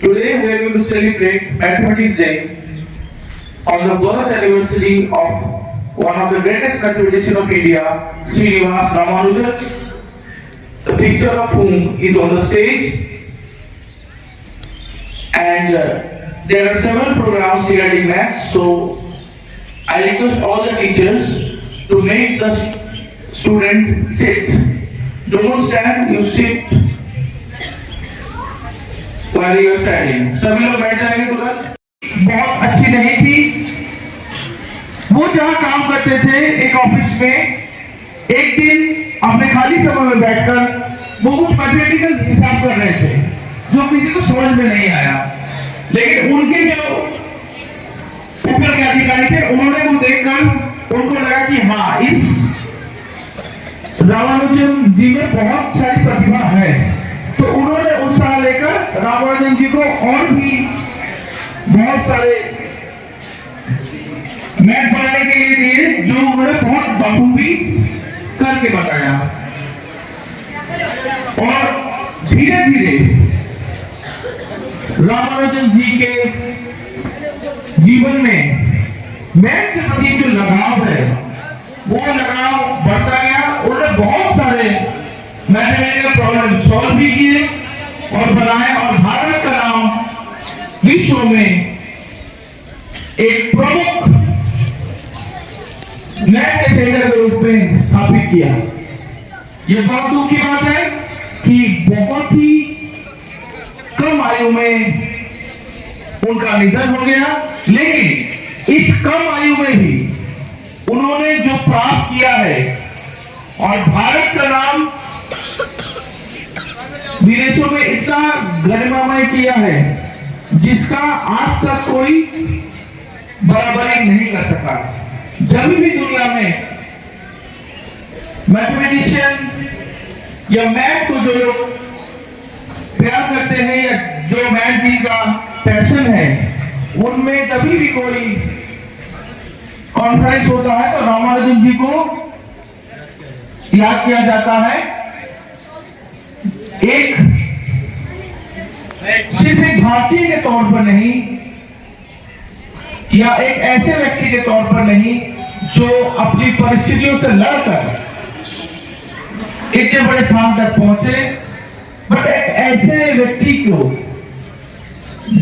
Today we are going to celebrate Mathematics Day on the birth anniversary of one of the greatest mathematicians of India, Srinivas Ramanujan, the picture of whom is on the stage. And there are several programs regarding maths, so I request all the teachers to make the student sit. Don't stand, you sit while you are standing. सभी लोग बैठ जाएंगे तुरंत। बहुत अच्छी नहीं थी। वो जहाँ काम करते थे एक ऑफिस में, एक दिन अपने खाली समय में बैठकर वो कुछ मैथमेटिकल हिसाब कर रहे थे जो किसी को समझ में नहीं आया, लेकिन उनके जो ऊपर के अधिकारी थे उन्होंने वो देखकर उनको लगा कि हाँ, इस रामानुजन जी में बहुत सारी प्रतिभा है। तो उन्होंने उत्साह लेकर रामानुजन जी को और भी बहुत सारे मैथ बनाने के लिए दिए, जो उन्होंने बहुत बखूबी करके बताया। और धीरे धीरे रामानुजन जी के जीवन में मैथ के प्रति जो लगाव है वो लगाव बढ़ता गया। उन्होंने बहुत सारे मैथमेटिकल प्रॉब्लम सॉल्व भी किए और बनाए, और भारत का नाम विश्व में एक प्रमुख मैथ के सेंटर के रूप में स्थापित किया। यह बहुत दुख की बात है कि बहुत ही कम आयु में उनका निधन हो गया, लेकिन इस कम आयु में भी उन्होंने जो प्राप्त किया है और भारत का नाम विदेशों में इतना गरिमामय किया है जिसका आज तक कोई बराबरी नहीं कर सका। जब भी दुनिया में मैथमेटिशियन या मैथ को जो लोग प्यार करते हैं या जो मैथ जी का पैशन है, उनमें कभी भी कोई कॉन्फ्रेंस होता है तो रामानुजन जी को याद किया जाता है। एक सिर्फ एक भारतीय के तौर पर नहीं या एक ऐसे व्यक्ति के तौर पर नहीं जो अपनी परिस्थितियों से लड़कर इतने बड़े स्थान तक पहुंचे, बट एक ऐसे व्यक्ति को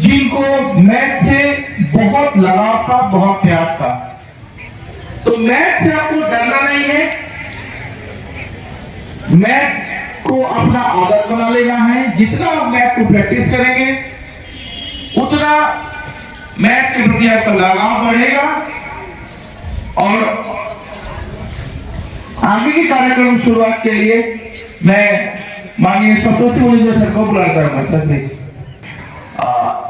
जिनको मैथ से बहुत लगाव था, बहुत प्यार था। तो मैथ से आपको डरना नहीं है, मैथ को अपना आदत बना लेना है। जितना आप मैथ को प्रैक्टिस करेंगे उतना मैथ के प्रति आपका लगाव बढ़ेगा और आगे के कार्यक्रम शुरुआत के लिए मैं माननीय सप्तोती मुनिंद्र सर को बुला करूंगा। Sir please.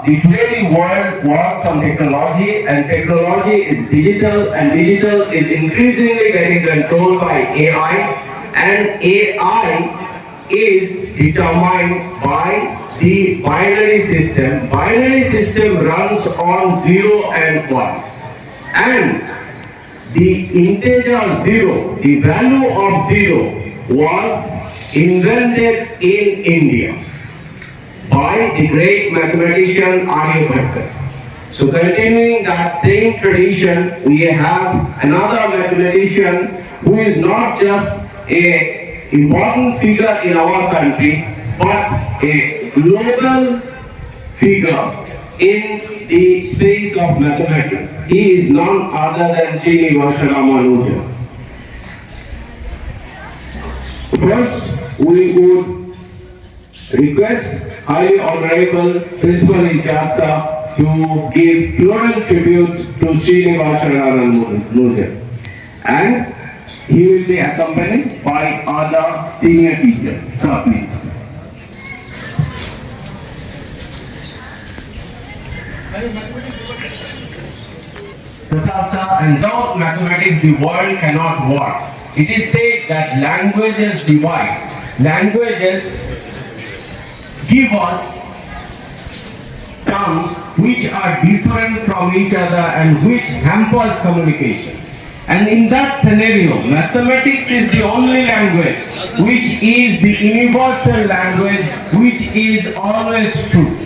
Today the world works on technology, and technology is digital, and digital is increasingly getting controlled by AI, and AI is determined by the binary system. Binary system runs on 0 and 1, and the integer 0, the value of 0 was invented in India by the great mathematician Aryabhatta. So continuing that same tradition, we have another mathematician who is not just a important figure in our country, but a global figure in the space of mathematics. He is none other than Srinivas Ramanujan. First, we would request Highly Honorable Principal in-charge to give floral tributes to Srinivas Ramanujan, and he will be accompanied by other senior teachers. Sir, please. Prasad, and without mathematics the world cannot work. It is said that languages divide. Languages give us terms which are different from each other and which hampers communication. And in that scenario, mathematics is the only language which is the universal language, which is always true.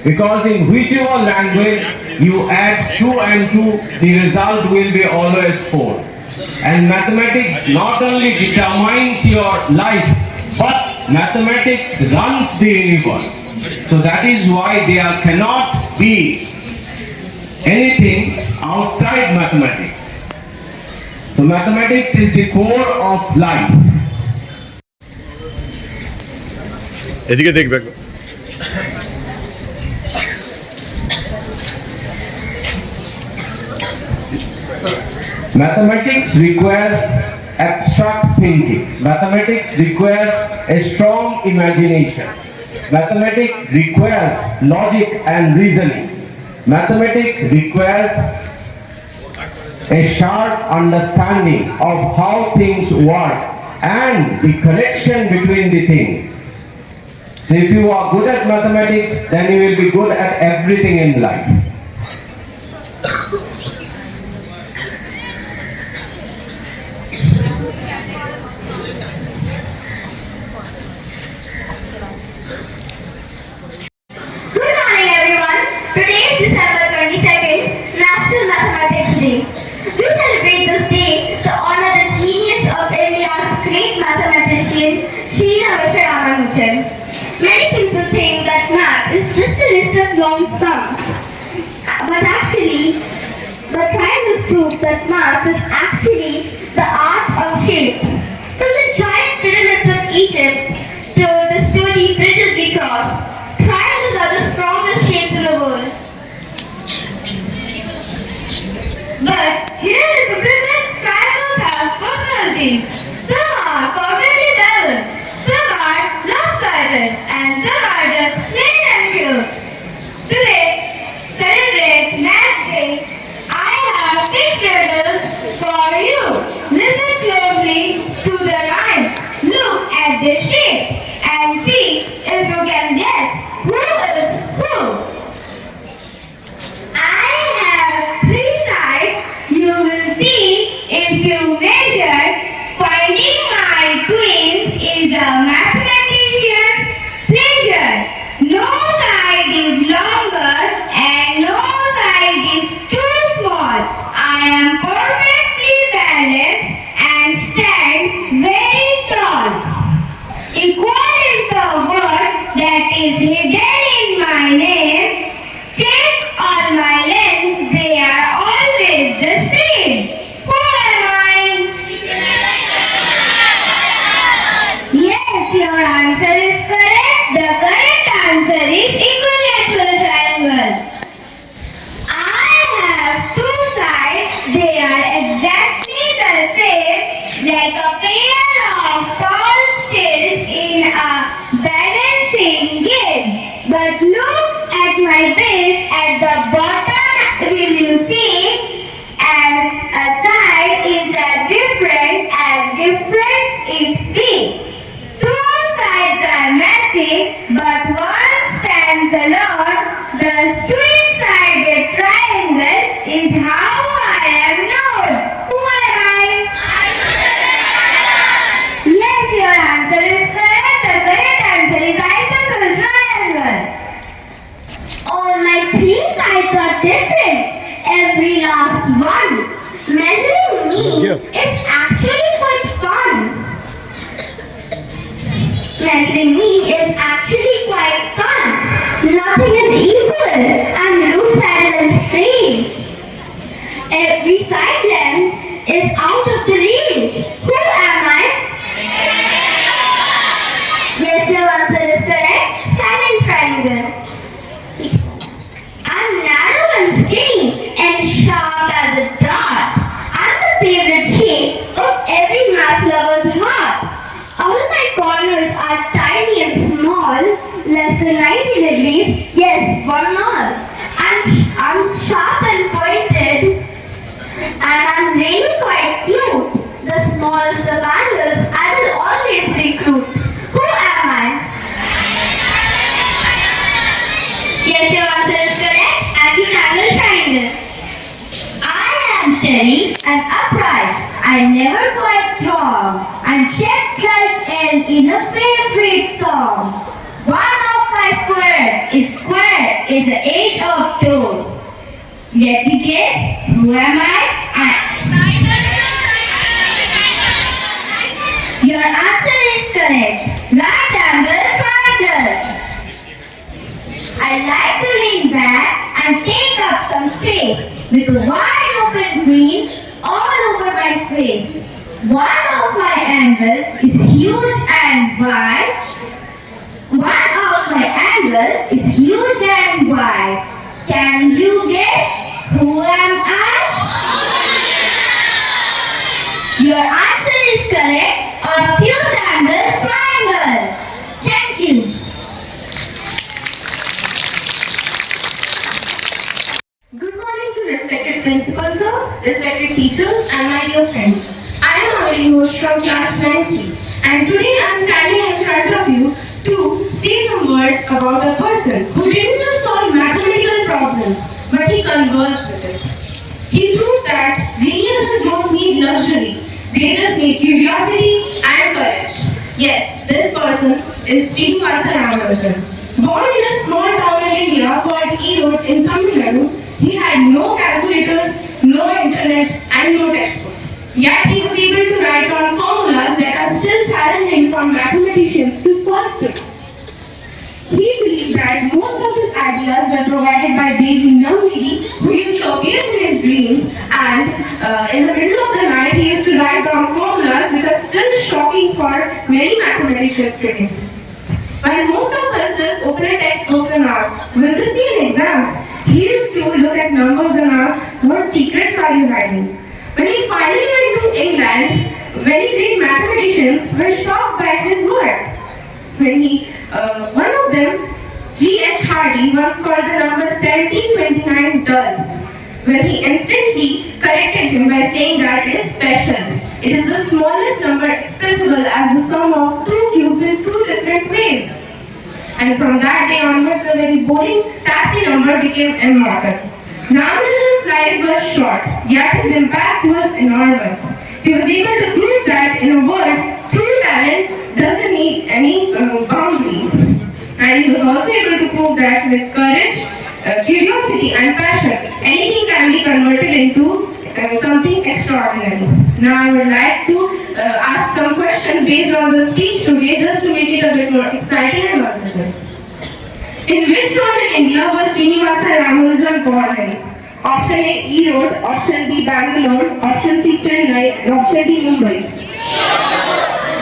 Because in whichever language you add 2 and 2, the result will be always 4. And mathematics not only determines your life, but mathematics runs the universe. So that is why there cannot be anything outside mathematics. So mathematics is the core of life. এদিকে দেখবে Mathematics requires abstract thinking. Mathematics requires a strong imagination. Mathematics requires logic and reasoning. Mathematics requires a sharp understanding of how things work and the connection between the things. So if you are good at mathematics, then you will be good at everything in life. Good morning, everyone. Today is December 22nd, National Mathematics Day. We celebrate this day to honor the genius of India's great mathematician, Srinivasa Ramanujan. Many people think that math is just a list of long sums. But science proves that math is actually the art of shape. From the giant pyramids of Egypt to the sturdy bridges we cross, triangles are the strongest shapes in the world. But here is the truth that triangles have personalities. Some are perfectly balanced, some are lopsided, and some are just plain and pure. Today, celebrate Math Day. I have 6 riddles for you. Listen closely to the rhyme. Look at the shape and see if you can guess who is who. I have 3 sides. You will see if you measure. Finding my twins is a mathematician's pleasure. No side is longer and no side is too small. I am perfectly balanced and stand very tall. Equal is the word that is hidden in my name. Check on my lens, they are always the same. Who am I? Yes, your answer is correct. The correct answer is equilateral triangle. I have 2 sides. They are exactly the same, like a pair of tall stilts in a balancing game. But look at my base at the bottom. Will you see? And a side is as different is B. 2 sides are matching, but one stands alone. The twin-sided triangle is how I am known. Who am I? Yes, your answer is correct. The correct answer is isosceles triangle. All my 3 sides are different. Every last one. Measuring me is actually quite fun. Measuring me is actually quite fun. Nothing is equal. I'm loose-sided and straight. Every side length is out of the range. Who am I? Yes, your answer is correct. Silent triangle. I'm narrow and skinny and sharp as a dart. I'm the favorite shape of every math lover's heart. All my corners are tiny and small, less than 90 degrees, yes, one more. I'm sharp and pointed, and I'm really quite cute. The smallest of angles I will always recruit. Who am I? Yes, your answer is correct. Anti-angle triangle. I am steady and upright. I never quite wrong. I'm shaped like L in a favorite song. One of my square is square is the age of toad. Let me guess, who am I? Your answer is correct. Right angle triangle. I like to lean back and take up some space with a wide open grin all over my face. One of my angles is huge and wide. One of my angles is huge and wide. Can you guess who am I? Your answer is correct. Obtuse angle triangle. Thank you. Good morning to respected principal sir, respected teachers and my dear friends. I am Amari host from class 9C and today I am standing in front of you to say some words about a person who didn't just solve mathematical problems but he conversed with it. He proved that geniuses don't need luxury, they just need curiosity and courage. Yes, this person is Srinivasa Ramanujan. Born in a small town in India called Erode in Tamil Nadu, he had no calculators, no internet, and no textbooks. Yet he was able to write down formulas that are still challenging for mathematicians to solve them. He believed that most of his ideas were provided by Devi Namgiri, who used to appear in his dreams, and in the middle of the night he used to write down formulas which are still shocking for many mathematicians today. When most of us just open a textbook and ask, will this be an exam? He used to look at numbers and ask, what secrets are you hiding? When he finally went to England, very great mathematicians were shocked by his work. One of them, G.H. Hardy, once called the number 1729 dull, when he instantly corrected him by saying that it is special. It is the smallest number expressible as the sum of two cubes in two different ways. And from that day onwards, a very boring taxi number became immortal. Ramanujan's life was short, yet his impact was enormous. He was able to prove that in a world, true talent doesn't need any boundaries. And he was also able to prove that with courage, curiosity and passion, anything can be converted into something extraordinary. Now I would like to ask some questions based on the speech today just to make it a bit more exciting and logical. In which town in India was Srinivasa Ramanujan born in? Option A, Erode, option B, Bangalore, option C, Chennai, and option D, Mumbai.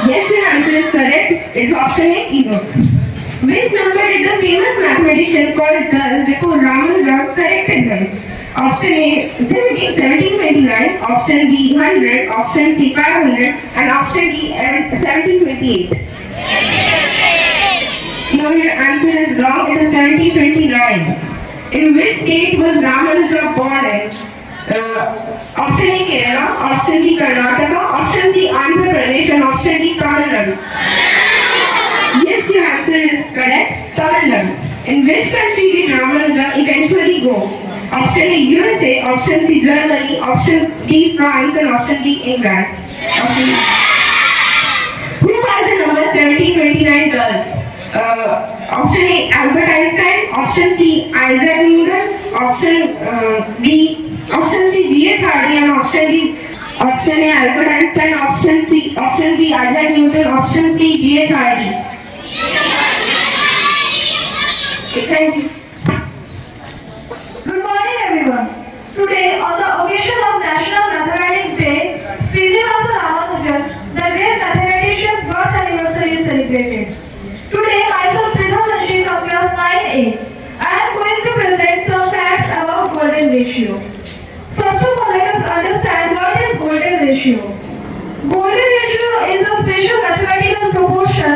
Yes, your answer is correct. It's option A, Erode. Which number did the famous mathematician called dull before Ramanujan corrected him? Option A, 1729, option B, 100, option C, 500, and option D, 1728. No, your answer is wrong. It is 1729. In which state was Ramanujan born in? Option A, Kerala, option B, Karnataka, option C, Andhra Pradesh, and option D, Tamil Nadu. Yes, your answer is correct. Tamil Nadu. In which country did Ramanujan eventually go? Option A, USA, option C, Germany, option D, France, and option D, England. Who has the number 1729 dull? Option A, Albert Einstein, option C, Isaac Newton, option C, G.H. Hardy, and option A, Albert Einstein, option B, Isaac Newton, option C, G.H. Hardy. Okay, thank you. Good morning, everyone. Today, on the occasion of National Mathematics Day, Srinivasa Ramanujan, the great mathematician's birth anniversary is celebrated. Today, myself, Pritham Nashri from class 9A, I am going to present some facts about golden ratio. First of all, let us understand what is golden ratio. Golden ratio is a special mathematical proportion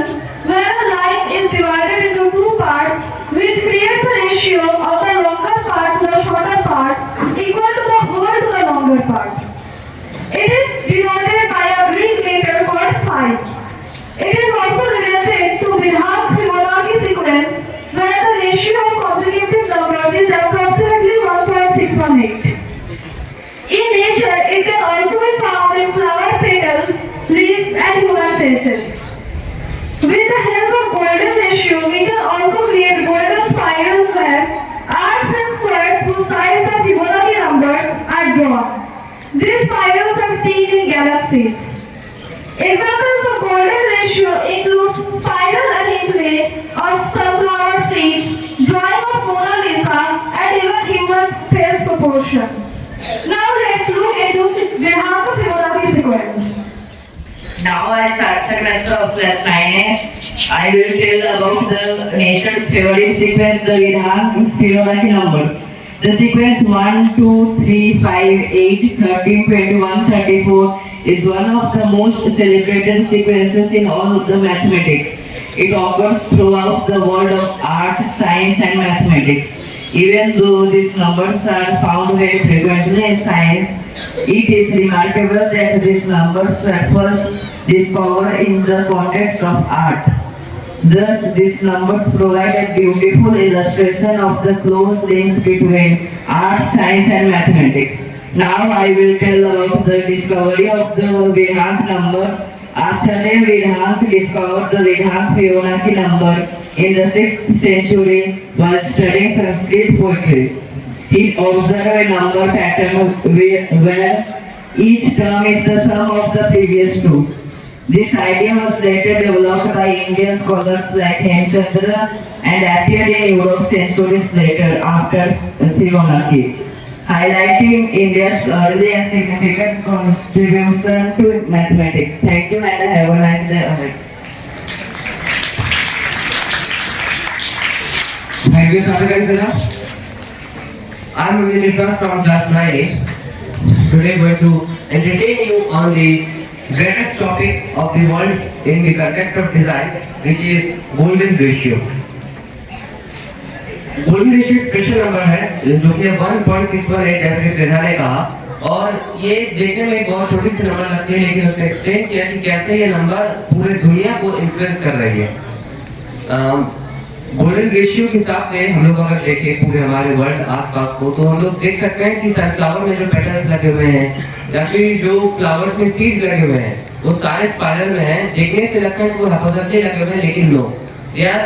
where a line is divided into two parts, which creates a ratio of the longer part to the shorter part equal to the whole to the longer part. It is denoted by a Greek letter called phi. It is also related to Vinham Fibonacci sequence, where the ratio of consecutive numbers is approximately 1.618. In nature, it can also be found in flower petals, leaves, and human faces. With the help of golden ratio, we can also create golden spiral web These spirals are seen in galaxies. Examples of golden ratio include spiral arrangement of sunflower seeds, drawing of Mona Lisa, and even human face proportion. Now let's look into Virhanta Fibonacci sequence. Now as third semester of class 9A, I will tell about the nature's favorite sequence, the Virhanta Fibonacci numbers. The sequence 1, 2, 3, 5, 8, 13, 21, 34 is one of the most celebrated sequences in all of the mathematics. It occurs throughout the world of art, science and mathematics. Even though these numbers are found very frequently in science, it is remarkable that these numbers were first discovered in the context of art. Thus, these numbers provide a beautiful illustration of the close links between art, science and mathematics. Now I will tell about the discovery of the Virhanta number. Acharya Virhanta discovered the Virhanta Fibonacci number in the 6th century while studying Sanskrit poetry. He observed a number pattern where each term is the sum of the previous two. This idea was later developed by Indian scholars like Hemchandra and appeared in Europe centuries later after Fibonacci, highlighting India's early and significant contribution to mathematics. Thank you and have a nice day ahead. Thank you, Sathya. I am Vinishwas from class 9. Today we are going to entertain you on the greatest topic of the world in the context of design, which is golden ratio. Golden ratio special number है जो कि 1.618 जैसे कि प्रेरणा ने कहा, और ये देखने में बहुत छोटी सी नंबर लगती है, लेकिन उसने एक्सप्लेन किया कि कैसे ये नंबर पूरे दुनिया को इन्फ्लुएंस कर रही है। गोल्डन रेशियो के हिसाब से हम लोग अगर देखें पूरे हमारे वर्ल्ड आसपास को, तो हम लोग देख सकते हैं कि सनफ्लावर में जो पेटल्स लगे हुए हैं या फिर जो फ्लावर्स में सीड्स लगे हुए हैं वो सारे स्पाइरल में हैं। देखने से लगता है कि वो हाइपोथेटिकली लगे हुए हैं, लेकिन no, they are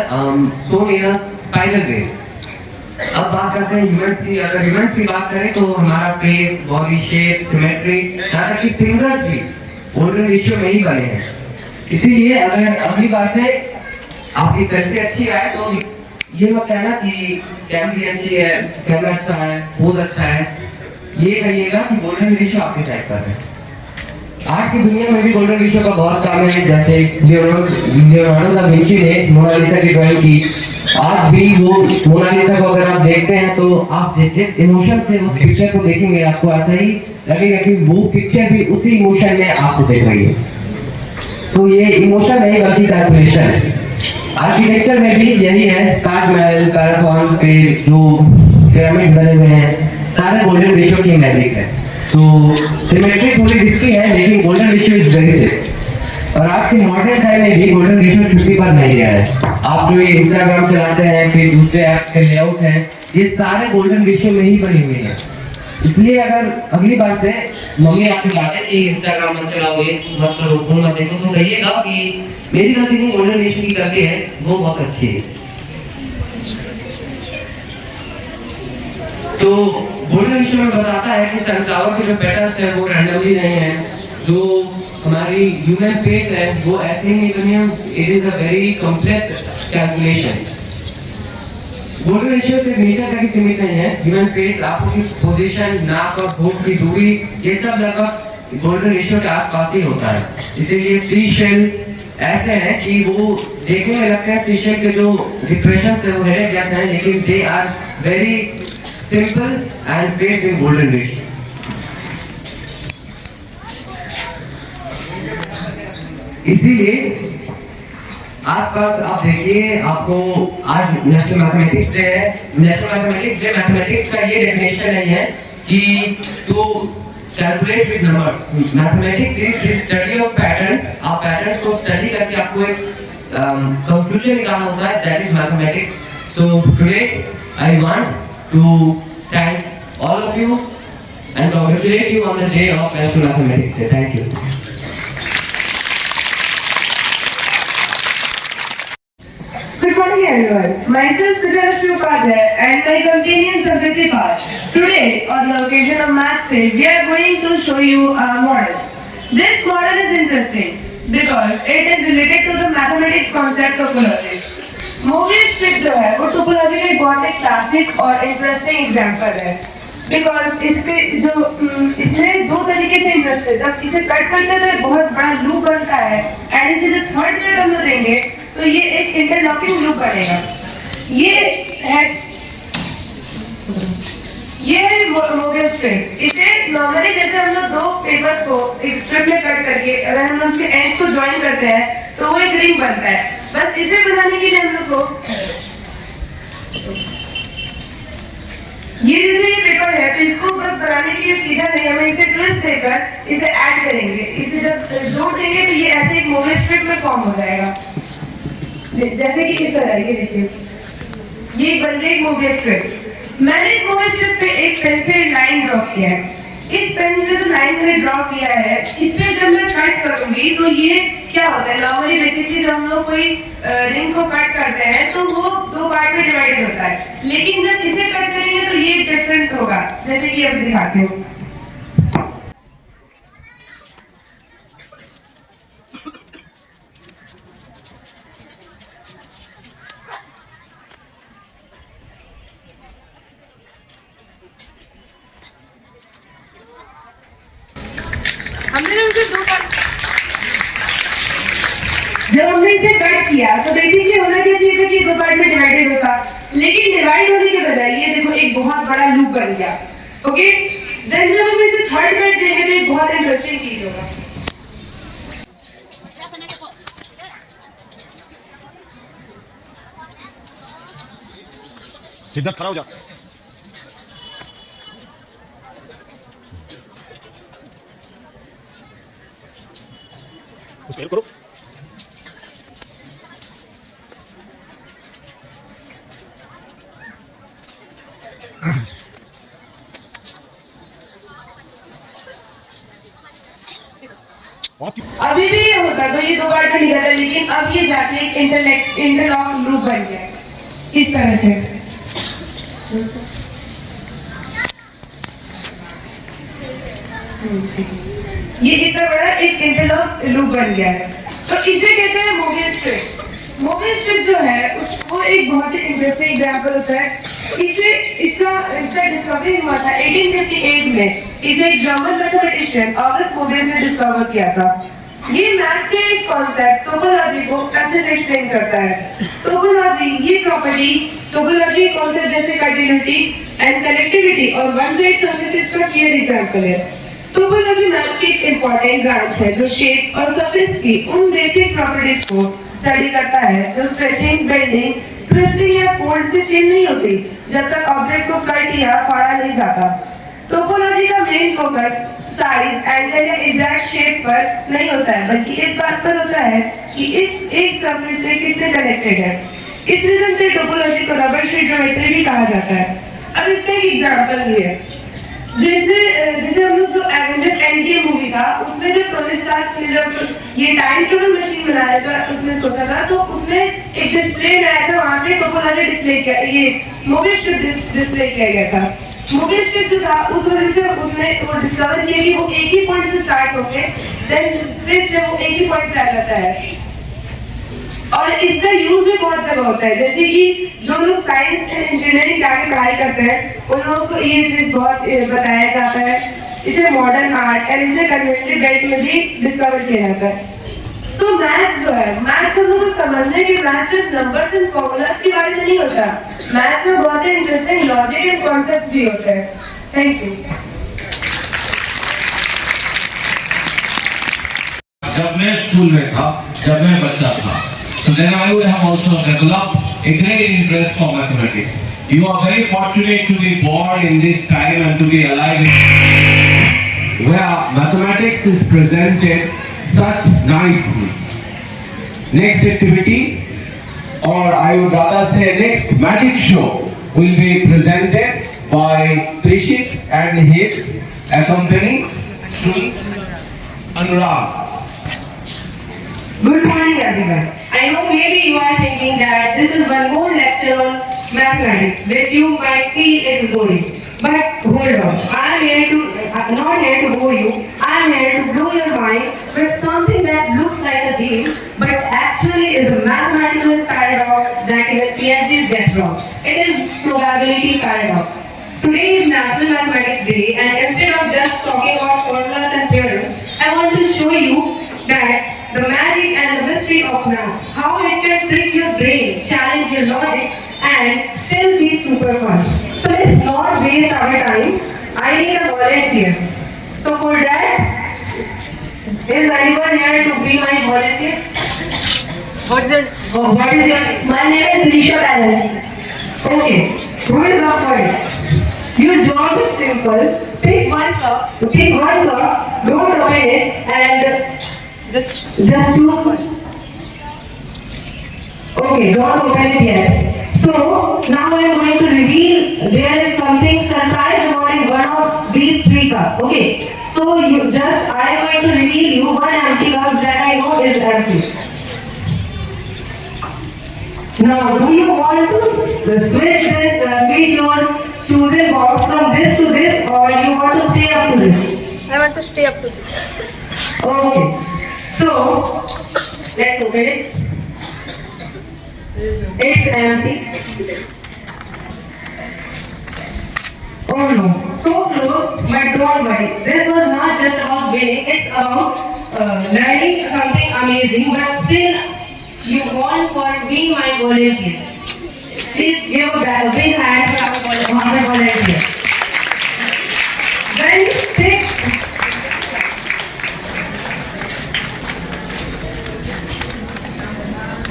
so in a spiral way. अब बात करते हैं ह्यूमंस की। अगर ह्यूमंस की बात करें तो हमारा फेस, बॉडी शेप, सिमेट्री, यहाँ तक कि फिंगर्स भी गोल्डन रेशियो में ही बने हैं। इसीलिए अगर अगली बार से आपकी सेल्फी अच्छी आए तो ये मत कहना कि कैमरी अच्छी है, कैमरा अच्छा है, पोज अच्छा है, ये कहिएगा कि गोल्डन रेशियो आपके टाइप पर है। आर्ट की दुनिया में भी गोल्डन रेशियो का बहुत काम है। जैसे लियोनार्डो दा विंची ने मोनालिसा की ड्राइंग की, आज भी वो मोनालिसा को अगर आप देखते हैं तो आप जिस इमोशन से उस पिक्चर को देखेंगे आपको ऐसा ही लगेगा कि वो पिक्चर भी उसी इमोशन में आपको देख रही है। तो ये इमोशन नहीं बल्कि कैलकुलेशन है। आर्किटेक्चर में भी यही है। ताजमहल, पैराथॉन के जो पिरामिड बने हुए हैं सारे गोल्डन रेशियो की मैजिक है। तो सिमेट्री थोड़ी रिस्की है, लेकिन golden ratio is very safe. और आज के मॉडर्न टाइम में भी गोल्डन रेशियो छुट्टी पर नहीं गया है। आप जो ये इंस्टाग्राम चलाते हैं, फिर दूसरे ऐप्स के लेआउट हैं, ये सारे गोल्डन रेशियो में ही बनी हुई है। इसलिए अगर अगली बार से मम्मी आपको कहते हैं कि इंस्टाग्राम मत चलाओ, ये मत करो, फोन मत देखो, तो कहिएगा कि मेरी गलती नहीं, गोल्डन रेशियो की गलती है, वो बहुत अच्छी है। तो गोल्डन रेशियो में बताता है कि सनफ्लावर के जो पैटर्न्स हैं वो रैंडमली नहीं है। जो हमारी ह्यूमन फेस है वो ऐसे ही नहीं बनी है, it is a very complex calculation. Golden ratio सिर्फ नेचर तक ही सीमित नहीं है। ह्यूमन फेस, आंखों की पोजीशन, नाक और होंठ की दूरी, ये सब लगभग गोल्डन रेशियो के आसपास ही होता है। इसीलिए सी शेल ऐसे हैं कि वो देखने में लगता है सी शेल के जो डिप्रेशन है वो हेडेक जैसे हैं, लेकिन they are very simple and face in golden ratio. इसीलिए आसपास आप देखिए, आपको आज नेशनल मैथमेटिक्स डे है। नेशनल मैथमेटिक्स डे, मैथमेटिक्स का ये डेफिनेशन नहीं है कि to calculate with numbers. Mathematics is the study of patterns. आप पैटर्न्स को स्टडी करके आपको एक कंक्लूजन निकालना होता है, that is mathematics. So today I want to thank all of you and congratulate you on the day of national mathematics day. Thank you. Good morning everyone. Myself Kujarashmi Upadhyay and my companion Samriti Paj. Today, on the occasion of Maths Day, we are going to show you a model. This model is interesting because it is related to the mathematics concept topology. Mobius strip जो है वो topology का एक बहुत ही classic और interesting example है because इसके जो इसमें दो तरीके से इंटरेस्ट है जब इसे कट करते हैं तो एक बहुत बड़ा लूप बनता है एंड इसे जब थर्ड कट हम लोग देंगे तो ये एक इंटरलॉकिंग लूप बनेगा ये है मोबियस स्ट्रिप। इसे नॉर्मली जैसे हम लोग दो पेपर्स को एक स्ट्रिप में कट करके अगर हम लोग उसके एंड्स को ज्वाइन करते हैं तो वो एक रिंग बनता है। बस इसे बनाने के लिए हम लोग को ये जैसे ये पेपर है तो इसको बस बनाने के लिए सीधा नहीं हमें इसे ट्विस्ट देकर इसे ऐड करेंगे। इसे जब जोड़ देंगे तो ये ऐसे एक मोबियस स्ट्रिप में फॉर्म हो जाएगा जैसे कि इस तरह। ये देखिए ये बन गई मोबियस स्ट्रिप। मैंने इस मोबियस स्ट्रिप पे एक पेन से लाइन ड्रॉ किया है। इस पेन से जो लाइन मैंने ड्रॉ किया है इससे जब मैं कट करूंगी तो ये क्या होता है नॉर्मली बेसिकली जब हम लोग कोई रिंग को कट करते हैं तो वो दो पार्ट में डिवाइड होता है लेकिन जब इसे कट करेंगे तो ये डिफरेंट होगा जैसे कि अब दिखाती हूँ। जब हमने इसे कट किया तो बेसिकली होना क्या चाहिए था कि दो पार्ट में डिवाइडेड होता लेकिन डिवाइड होने के बजाय ये देखो एक बहुत बड़ा लूप बन गया। ओके देन जब हम इसे थर्ड कट देंगे तो एक बहुत इंटरेस्टिंग चीज होगा। सिद्धार्थ खड़ा हो जा। कुछ हेल्प करो। अभी भी ये होता तो ये दो पार्ट में निकलता लेकिन अब ये जाके एक इंटरलॉक लूप बन गया इस तरह से। ये इतना बड़ा एक इंटरलॉक लूप बन गया है तो इसे कहते हैं मोबियस स्ट्रिप। मोबियस स्ट्रिप जो है वो एक बहुत ही इंटरेस्टिंग एग्जांपल होता है। इसका डिस्कवरी हुआ था 1858 में। इसे एक जर्मन मैथमेटिशियन ऑगस्ट मोबियस ने डिस्कवर किया था। ये मैथ्स के एक कॉन्सेप्ट टोपोलॉजी को अच्छे से एक्सप्लेन करता है। टोपोलॉजी ये प्रॉपर्टी टोपोलॉजी कॉन्सेप्ट जैसे कंटिन्यूटी एंड कनेक्टिविटी और वन साइड सर्फेसेस का क्लियर एग्जांपल है। टोपोलॉजी मैथ्स की एक इंपॉर्टेंट ब्रांच है जो शेप और सरफेस की उन बेसिक प्रॉपर्टीज को स्टडी करता है जो स्ट्रेचिंग बेंडिंग ट्विस्टिंग या फोल्ड से चेंज नहीं होती जब तक ऑब्जेक्ट को कट या फाड़ा नहीं जाता। टोपोलॉजी का मेन फोकस साइज एंगल या एग्जैक्ट शेप पर नहीं होता है बल्कि इस बात पर होता है कि इस एक सरफेस से कितने कनेक्टेड है। इस रीजन से टोपोलॉजी को रबर शीट ज्योमेट्री भी कहा जाता है। अब इसका एक एग्जांपल भी है जैसे हम लोग जो एवेंजर्स एंडगेम मूवी था उसमें जो टोनी स्टार्क ने जब ये टाइम ट्रैवल मशीन बनाया था उसने सोचा था तो उसमें एक डिस्प्ले आया था वहाँ पे टोपोलॉजी डिस्प्ले किया ये मोबियस स्ट्रिप डिस्प्ले किया गया था। मोबियस स्ट्रिप जो था उस वजह से उसने वो डिस्कवर किया कि वो एक ही पॉइंट से स्टार्ट होके देन फिर से वो एक ही पॉइंट पे आ जाता है और इसका यूज भी बहुत जगह होता है जैसे कि जो लोग साइंस एंड इंजीनियरिंग के आगे पढ़ाई करते हैं उन लोगों को ये चीज बहुत बताया जाता है। इसे मॉडर्न आर्ट एंड इसे कन्वेंशनल बेल्ट में भी डिस्कवर किया जाता है। सो मैथ्स जो है मैथ्स हम लोग को समझने के मैथ्स सिर्फ नंबर्स एंड फॉर्मूलाज के बारे में नहीं होता। मैथ्स में बहुत ही इंटरेस्टिंग लॉजिक एंड कॉन्सेप्ट भी होते हैं। Thank you. जब मैं स्कूल में था जब मैं बच्चा था so then I would have also developed a great interest for mathematics. You are very fortunate to be born in this time and to be alive where mathematics is presented such nicely. Next activity, or I would rather say next magic show, will be presented by Prishit and his accompanying Anurag. Good morning everyone. I know maybe you are thinking that this is one more lecture on mathematics which you might feel is boring. But hold on, I'm not here to bore you. I'm here to blow your mind with something that looks like a game, but actually is a mathematical paradox that even PhDs get wrong. It is probability paradox. Today is National Mathematics Day, and instead of just talking about formulas and theorems, I want to show you that the magic and the mystery of math, how it can trick your brain, challenge your logic, and still be super fun. So let's not waste our time. I need a volunteer. So for that, is anyone here to be my volunteer? What is your name? My name is Risha Banerjee. Okay, who is up for it? Your job is simple. Pick one cup, don't open it, and just choose one. Okay, don't open it yet. So now I am going to reveal there is something surprise about in one of these 3 cups. Okay, so I am going to reveal you one empty cup that I know is empty. Now, do you want to switch your chosen box from this to this, or you want to stay up to this? I want to stay up to this. Okay, so let's open it. It's empty. Oh no, so close, but don't worry. This was not just about winning, it's about learning something amazing, but still you want for being my volunteer. Please give a big hand for our volunteer. When you pick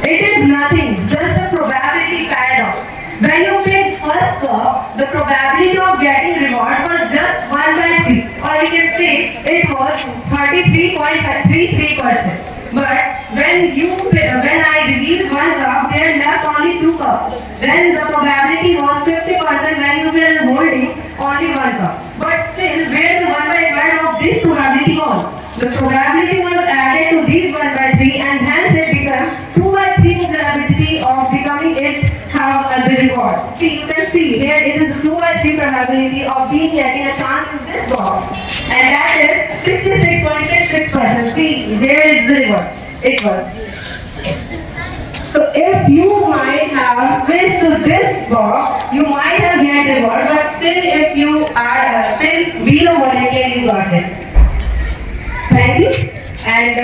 it is nothing, just a probability paradox. When you pick first cup, the probability of getting reward was just 1/3, or you can say it was 33.33%. But when I revealed 1 cup, there left only 2 cups. Then the probability was 50% when you were holding only 1 cup. But still, where the 1/1 of this probability was? The probability was added to these 1/3, and hence it becomes 2/3 probability of becoming it the reward. See, you can see here it is 2/3 probability of being getting a chance in this box, and that is 66.66%. See, there is the reward. It was. So if you might have switched to this box, you might have get reward, but still if you are still be the volunteer, you got it. Thank you. And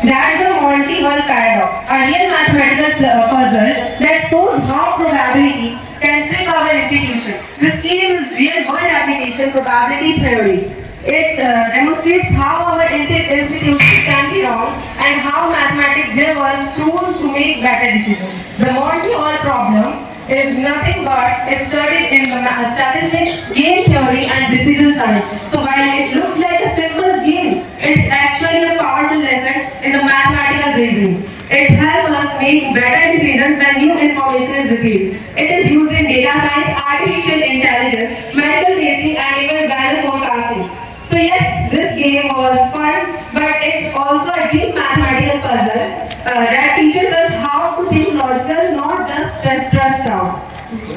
that's the Monty-Hall paradox, a real mathematical puzzle that shows how probability can trick our institution. This game is real world application probability theory. It demonstrates how our institutions can be wrong and how mathematics give us tools to make better decisions. The Monty-Hall problem is nothing but studied in the statistics, game theory, and decision science. So while it looks like a simple game, it's actually a powerful lesson in the mathematical reasoning. It helps us make better decisions when new information is revealed. It is used in data science, artificial intelligence, medical testing, and even weather forecasting. So yes, this game was fun, but it's also a deep mathematical puzzle that teaches us how to think logical, not just trust down.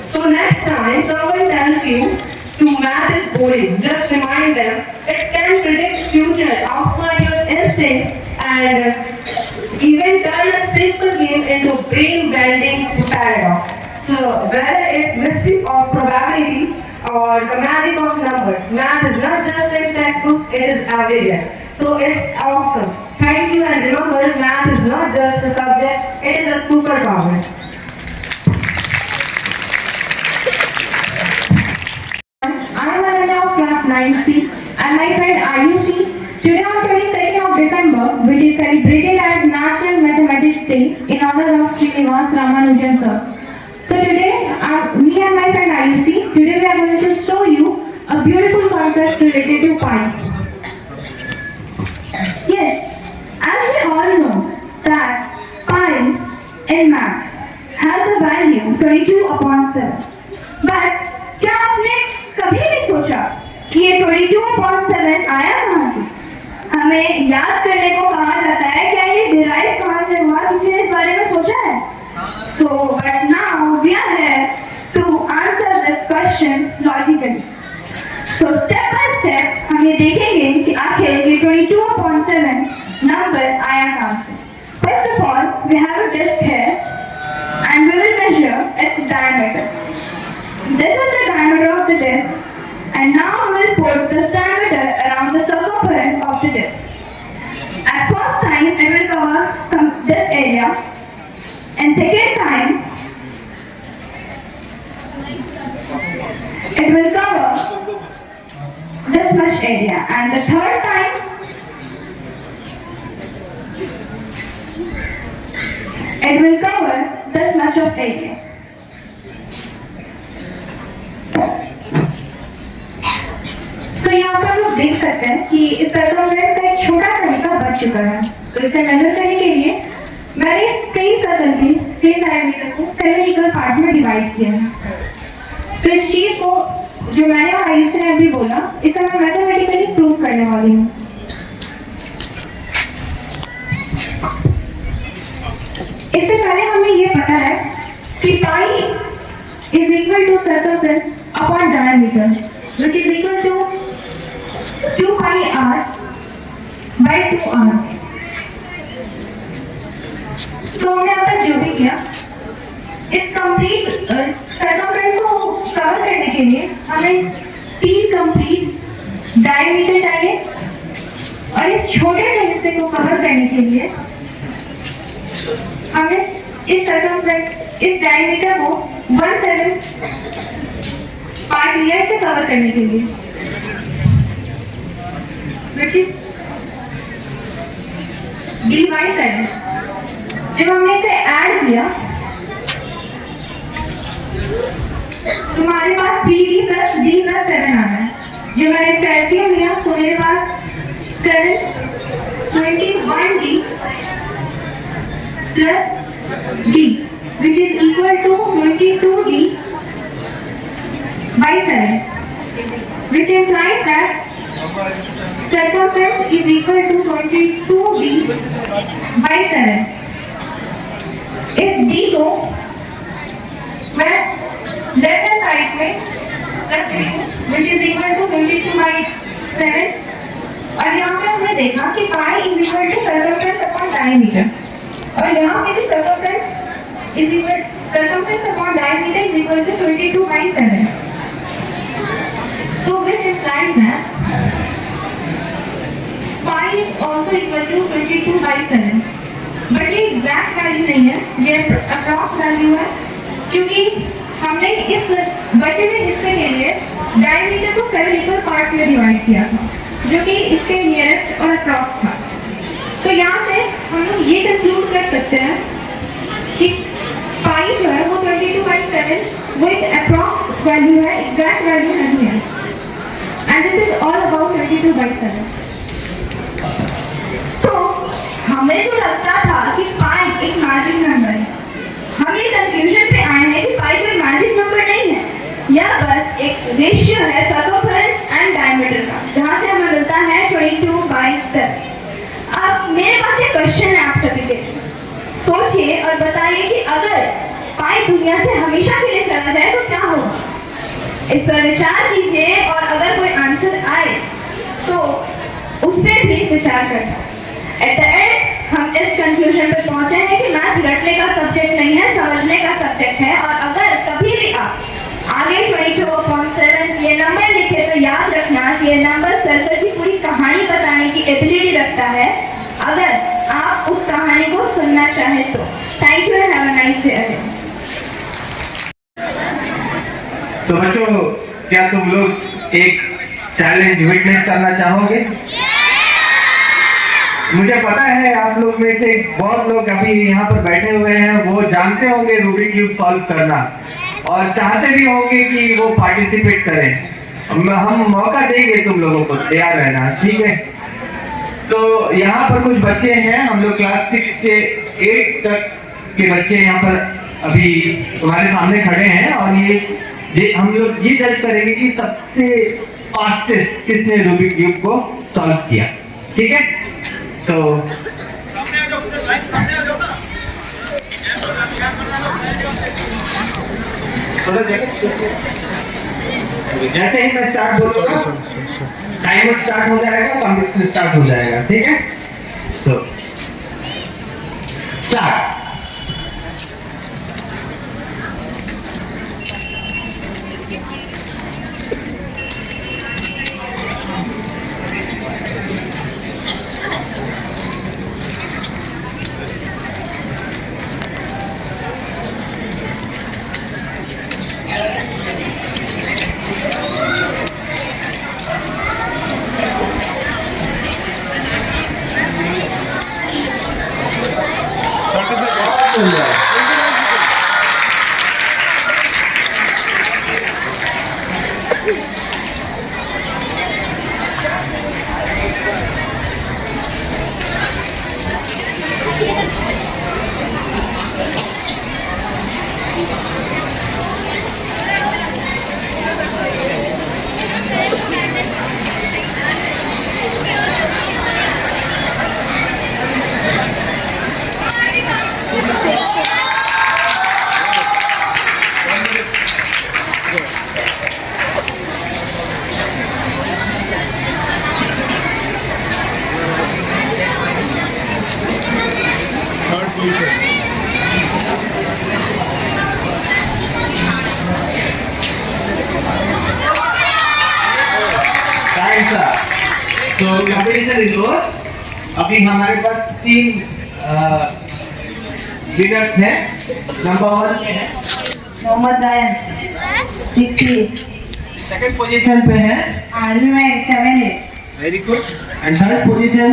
So next time someone tells you to math is boring, just remind them it can predict future, outsmart your instincts, and even turn a simple game into brain-bending paradox. So whether it's mystery of probability or the magic of numbers, math is not just a textbook, it is everywhere. So it's awesome. Thank you, and remember, math is not just a subject, it is a superpower. I am Ananya of class 9C and my friend Ayushi. Today on 22nd of December, which is celebrated as National Mathematics Day in honor of Srinivas Ramanujan sir. So today, me and my friend Ayushi, today we are going to show you a beautiful concept related to pi. Yes, as we all know that pi in math has a value 22/7. But क्या आपने कभी भी सोचा कि ये 22/7 आया कहाँ से? हमें याद करने को कहा जाता है, क्या ये डिराइव कहाँ से हुआ, किसी ने इस बारे में सोचा है? So, but now we are here to answer this question logically. हम ये देखेंगे कि आखिर ये 22/7 नंबर आया कहाँ से। First of all, we have a disk here and we will measure its diameter. This is the diameter of the disk and now we will put this diameter around the circumference of the disk. At first time it will cover this area and second time it will cover this much area and the third time it will cover this much of area. So यहाँ पर लोग देख सकते हैं कि इस circumference का एक छोटा सा हिस्सा बच चुका है। तो इसे मेजर करने के लिए मैंने सेम सर्कल के सेम डायमीटर को 7 इक्वल पार्ट में डिवाइड किया है। तो इस चीज को जो मैंने और आयुष ने अभी बोला इसे मैं मैथमेटिकली प्रूव करने वाली हूँ। इससे पहले हमें ये पता है कि pi is equal to circumference upon diameter which is equal to 2 pi r by 2r। तो हमने अब तक जो भी किया इस कंप्लीट सर्कमफ्रेंस को कवर करने के लिए हमें 3 कंप्लीट डायमीटर चाहिए और इस छोटे से हिस्से को कवर करने के लिए हमें इस सर्कमफ्रेंस इस डायमीटर को 1/7 पार्ट लिया इसे कवर करने के लिए which is d/7। जब हमने इसे ऐड किया तुम्हारे पास 3d + d + 7 आना है। जब मैंने इसका एलसीएम लिया तो मेरे पास 21d + d which is equal to 22d by 7 which implies that circumference is equal to 22d by 7। इस d को मैं लेफ्ट हैंड साइड में रख रही हूँ which is equal to 22 by 7 और यहाँ पे हमने देखा कि pi is equal to circumference upon diameter और यहाँ पे भी circumference upon diameter is equal to 22 by 7। So which implies that pi is also equal to 22 by 7 but ये exact value नहीं है, ये approx value है क्योंकि हमने इस बचे हुए हिस्से के लिए डायमीटर को 7 इक्वल पार्ट में डिवाइड किया था जो कि इसके नियरेस्ट और अप्रॉक्स था। तो यहाँ से हम लोग ये कंक्लूड कर सकते हैं कि पाई जो है वो 22 by 7 वो एक अप्रॉक्स वैल्यू है, एग्जैक्ट वैल्यू नहीं है and this is all about 22 by 7। तो हमें तो लगता था कि पाई एक मैजिक नंबर है, हम ये कंक्लूजन पे आए हैं कि पाई कोई मैजिक नंबर नहीं है, यह बस एक रेशियो है सर्कमफ्रेंस एंड डायमीटर का जहाँ से हमें मिलता है 22 by 7। अब मेरे पास एक क्वेश्चन है आप सभी के लिए, सोचिए और बताइए कि अगर पाई दुनिया से हमेशा के लिए चला जाए तो क्या होगा। इस पर विचार कीजिए और अगर कोई आंसर आए तो उस पर भी विचार करना। एट द एंड हम इस कंक्लूजन पे पहुंचे हैं कि मैथ्स रटने का सब्जेक्ट नहीं है, समझने का सब्जेक्ट है और अगर कभी भी आप आगे 22/7 ये नंबर लिखे तो याद रखना कि ये नंबर सर्कल की पूरी कहानी बताने की एबिलिटी रखता है अगर आप उस कहानी को सुनना चाहें तो। Thank you and have a nice day. तो बच्चों, क्या तुम लोग एक चैलेंज विटनेस करना चाहोगे? मुझे पता है आप लोग में से बहुत लोग अभी यहाँ पर बैठे हुए हैं वो जानते होंगे रूबिक क्यूब सॉल्व करना और चाहते भी होंगे कि वो पार्टिसिपेट करें। हम मौका देंगे तुम लोगों को, तैयार रहना, ठीक है? तो यहाँ पर कुछ बच्चे हैं, हम लोग क्लास 6 से 8 तक के बच्चे यहाँ पर अभी तुम्हारे सामने खड़े हैं और ये हम लोग ये जज करेंगे कि सबसे फास्टेस्ट किसने रूबिक क्यूब को सॉल्व किया, ठीक है? तो जैसे ही मैं स्टार्ट बोलूंगा टाइमर स्टार्ट हो जाएगा, कंपटीशन स्टार्ट हो जाएगा, ठीक है? तो स्टार्ट। तो कंपटीशन इज ओवर। अभी हमारे पास 3 विनर्स हैं। नंबर 1 है मोहम्मद दायन 60, सेकंड पोजीशन पे है आर्मी में 7 very good, and third position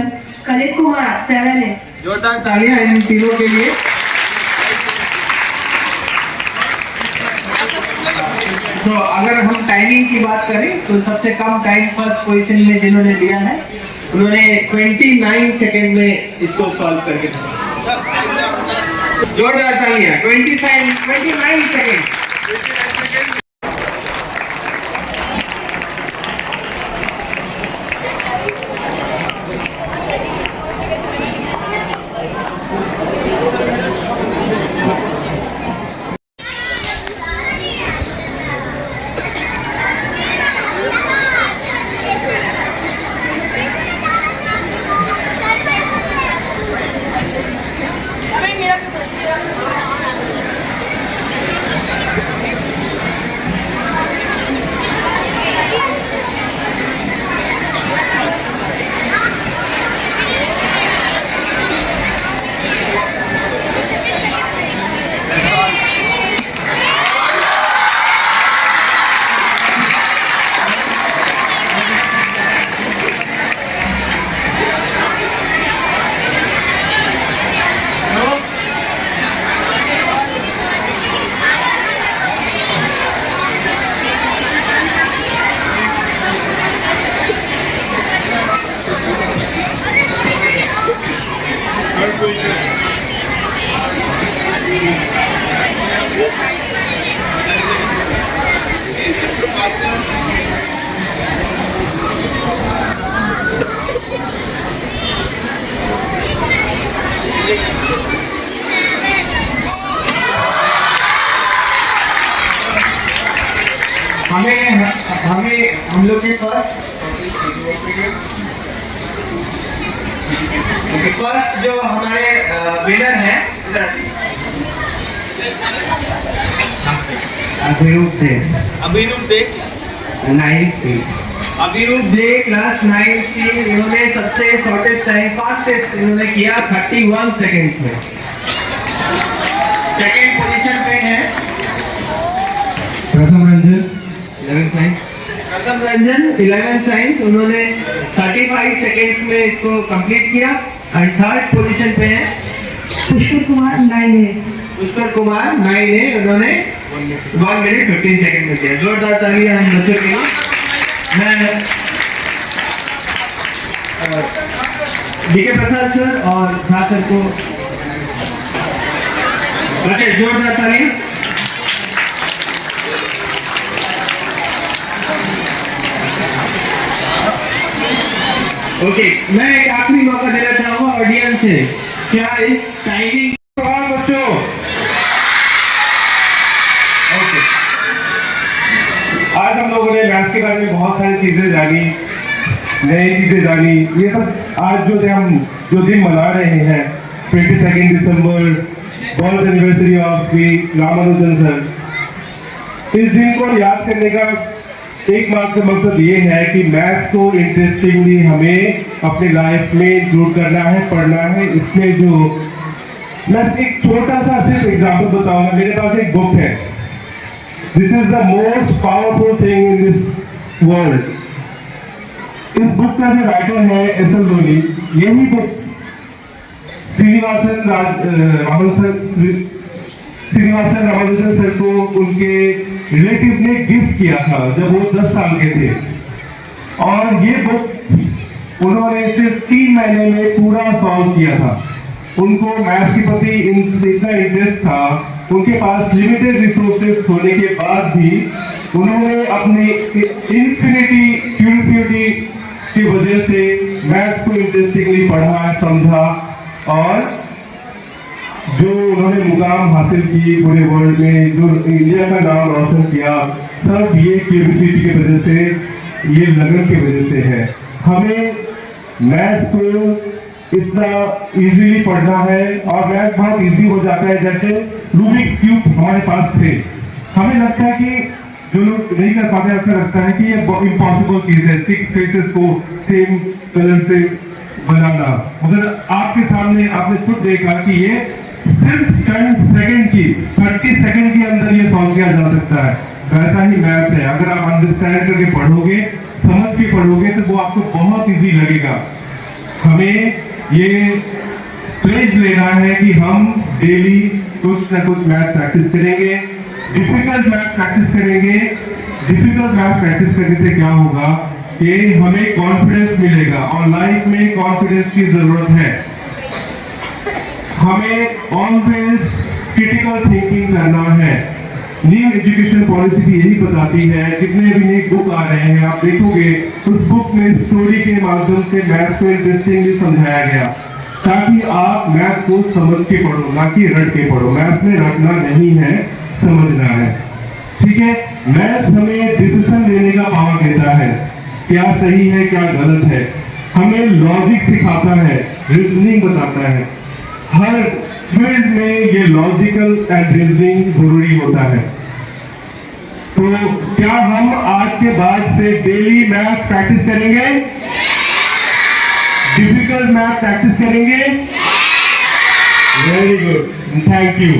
Kalit Kumar 7 जोरदार तालियां इन तीनों के लिए। तो अगर हम टाइमिंग की बात करें तो सबसे कम टाइम फर्स्ट पोजीशन में जिन्होंने लिया है उन्होंने 29 सेकंड में इसको सॉल्व करके दिखाया। जोरदार तालियां। 29 सेकंड। हम लोग के फर्स्ट जो हमारे विनर हैं अभिरूप दे क्लास 9C। इन्होंने सबसे शॉर्टेस्ट टाइम फास्टेस्ट इन्होंने किया 31 सेकंड्स में। सेकंड पोजीशन पे है प्रथम रंजन 11th साइंस। उन्होंने 35 सेकंड्स में इसको कंप्लीट किया। और थर्ड पोजीशन पे है पुष्कर कुमार 9A। पुष्कर कुमार 9A। उन्होंने 1 मिनट 15 सेकंड में किया। जोरदार तालियां हम बच्चों के लिए। मैं डीके प्रसाद सर और झा सर को जोरदार तालियां। ओके, मैं एक आखिरी मौका देना चाहूंगा ऑडियंस से। क्या इस टाइमिंग बच्चों ओके, आज हम लोगों ने चीजें जानी, नई चीजें जानी। ये सब आज हम जो दिन मना रहे हैं 22 दिसंबर, birth anniversary of Shri Ramanujan sir, इस दिन को याद करने का एकमात्र मकसद ये है कि मैथ्स को इंटरेस्टिंगली हमें अपने लाइफ में इंक्लूड करना है, पढ़ना है। इसमें जो मैं एक छोटा सा सिर्फ एग्जाम्पल बताऊंगा। मेरे पास एक बुक है, this is the most powerful thing in this world. इस बुक का जो राइटर है एस.एल. धोनी, यही बुक श्रीनिवासन रामानुजन सर को उनके रिलेटिव ने गिफ्ट किया था जब वो 10 साल के थे, और ये बुक उन्होंने सिर्फ 3 महीने में पूरा सॉल्व किया था। उनको मैथ्स के प्रति इतना इंटरेस्ट था, उनके पास लिमिटेड रिसोर्सेज होने के बाद भी उन्होंने अपनी इन्फिनिटी क्यूरियोसिटी की वजह से मैथ्स को इंटरेस्टिंगली पढ़ा, समझा, और जो उन्होंने मुकाम हासिल की पूरे वर्ल्ड में, जो इंडिया का नाम रोशन किया, सब ये क्यूरियोसिटी की वजह से, ये लगन की वजह से है। हमें मैथ्स को इतना इजीली पढ़ना है, और मैथ्स बहुत इजी हो जाता है। जैसे रूबिक्स क्यूब हमारे पास थे, हमें लगता है कि जो लोग नहीं कर पाते ऐसा लगता है कि ये इम्पॉसिबल चीज है 6 फेसेस को सेम कलर से बनाना, मगर आपके सामने आपने खुद देखा कि ये सिर्फ 10 सेकंड की 30 सेकंड के अंदर ये सॉल्व किया जा सकता है। वैसा ही मैथ है, अगर आप अंडरस्टैंड करके पढ़ोगे, समझ के पढ़ोगे, तो वो आपको बहुत इजी लगेगा। हमें ये प्लेज लेना है कि हम डेली कुछ ना कुछ मैथ प्रैक्टिस करेंगे, डिफिकल्ट मैथ प्रैक्टिस करेंगे। डिफिकल्ट मैथ प्रैक्टिस करने से क्या होगा कि हमें कॉन्फिडेंस मिलेगा, और लाइफ में कॉन्फिडेंस की जरूरत है। हमें ऑलवेज क्रिटिकल थिंकिंग करना है। न्यू एजुकेशन पॉलिसी भी यही बताती है। जितने भी नई बुक आ रहे हैं आप देखोगे, उस बुक में स्टोरी के माध्यम से मैथ्स को इंटरेस्टिंगली समझाया गया, ताकि आप मैथ को समझ के पढ़ो, ना कि रट के पढ़ो। मैथ में रटना नहीं है, समझना है, ठीक है। मैथ हमें डिसीजन लेने का पावर देता है, क्या सही है क्या गलत है। हमें लॉजिक सिखाता है, रीजनिंग बताता है। हर फील्ड में ये लॉजिकल एंड रीजनिंग जरूरी होता है। तो क्या हम आज के बाद से डेली मैथ प्रैक्टिस करेंगे? डिफिकल्ट मैथ प्रैक्टिस करेंगे? Very good, thank you.